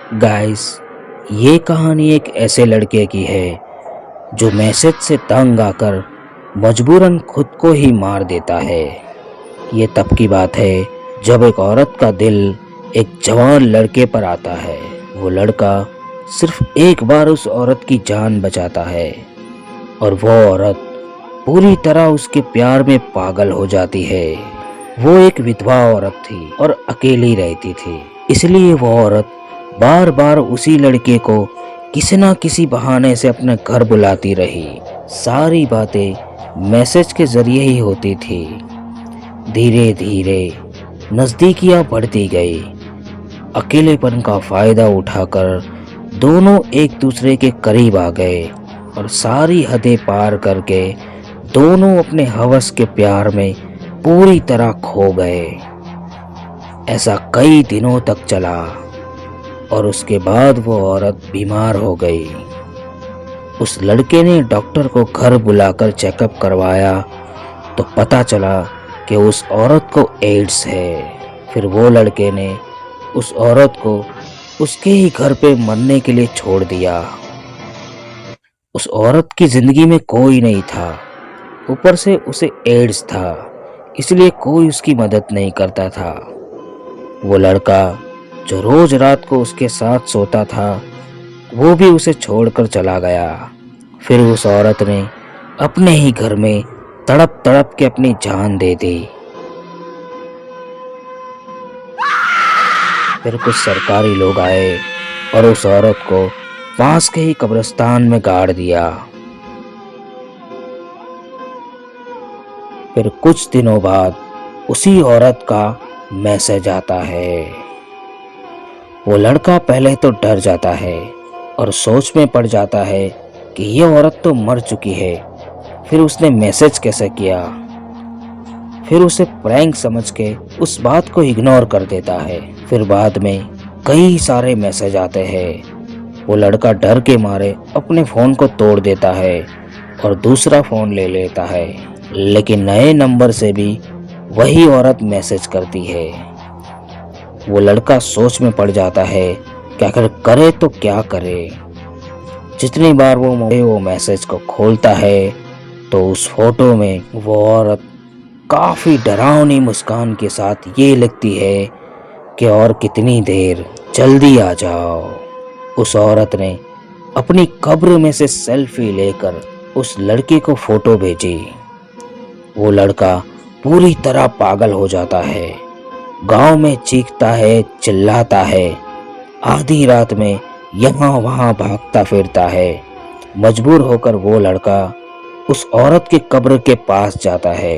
Guys, ये कहानी एक ऐसे लड़के की है जो मैसेज से तंग आकर मजबूरन खुद को ही मार देता है। ये तब की बात है जब एक औरत का दिल एक जवान लड़के पर आता है। वो लड़का सिर्फ एक बार उस औरत की जान बचाता है और वो औरत पूरी तरह उसके प्यार में पागल हो जाती है। वो एक विधवा औरत थी और अकेली रहती थी, इसलिए वो औरत बार बार उसी लड़के को किसी ना किसी बहाने से अपने घर बुलाती रही। सारी बातें मैसेज के जरिए ही होती थी। धीरे धीरे नजदीकियां बढ़ती गई। अकेलेपन का फायदा उठाकर दोनों एक दूसरे के करीब आ गए और सारी हदें पार करके दोनों अपने हवस के प्यार में पूरी तरह खो गए। ऐसा कई दिनों तक चला और उसके बाद वो औरत बीमार हो गई। उस लड़के ने डॉक्टर को घर बुलाकर चेकअप करवाया तो पता चला कि उस औरत को एड्स है। फिर वो लड़के ने उस औरत को उसके ही घर पे मरने के लिए छोड़ दिया। उस औरत की जिंदगी में कोई नहीं था, ऊपर से उसे एड्स था, इसलिए कोई उसकी मदद नहीं करता था। वो लड़का जो रोज रात को उसके साथ सोता था, वो भी उसे छोड़कर चला गया। फिर उस औरत ने अपने ही घर में तड़प तड़प के अपनी जान दे दी। फिर कुछ सरकारी लोग आए और उस औरत को पास के ही कब्रिस्तान में गाड़ दिया। फिर कुछ दिनों बाद उसी औरत का मैसेज आता है। वो लड़का पहले तो डर जाता है और सोच में पड़ जाता है कि ये औरत तो मर चुकी है, फिर उसने मैसेज कैसे किया। फिर उसे प्रैंक समझ के उस बात को इग्नोर कर देता है। फिर बाद में कई सारे मैसेज आते हैं। वो लड़का डर के मारे अपने फ़ोन को तोड़ देता है और दूसरा फ़ोन ले लेता है, लेकिन नए नंबर से भी वही औरत मैसेज करती है। वो लड़का सोच में पड़ जाता है कि अगर करे तो क्या करे। जितनी बार वो मैसेज को खोलता है तो उस फोटो में वो औरत काफ़ी डरावनी मुस्कान के साथ ये लिखती है कि और कितनी देर, जल्दी आ जाओ। उस औरत ने अपनी कब्र में से सेल्फी लेकर उस लड़के को फोटो भेजी। वो लड़का पूरी तरह पागल हो जाता है, गांव में चीखता है, चिल्लाता है, आधी रात में यहाँ वहाँ भागता फिरता है। मजबूर होकर वो लड़का उस औरत के कब्र के पास जाता है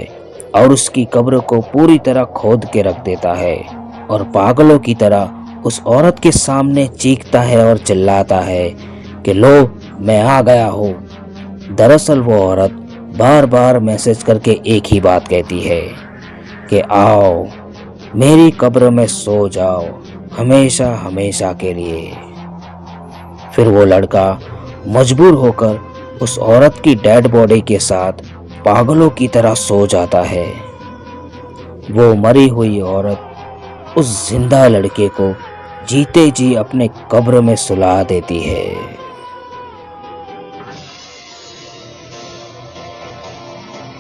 और उसकी कब्र को पूरी तरह खोद के रख देता है और पागलों की तरह उस औरत के सामने चीखता है और चिल्लाता है कि लो, मैं आ गया हूँ। दरअसल वो औरत बार बार मैसेज करके एक ही बात कहती है कि आओ, मेरी कब्र में सो जाओ, हमेशा हमेशा के लिए। फिर वो लड़का मजबूर होकर उस औरत की डेड बॉडी के साथ पागलों की तरह सो जाता है। वो मरी हुई औरत उस जिंदा लड़के को जीते जी अपने कब्र में सुला देती है।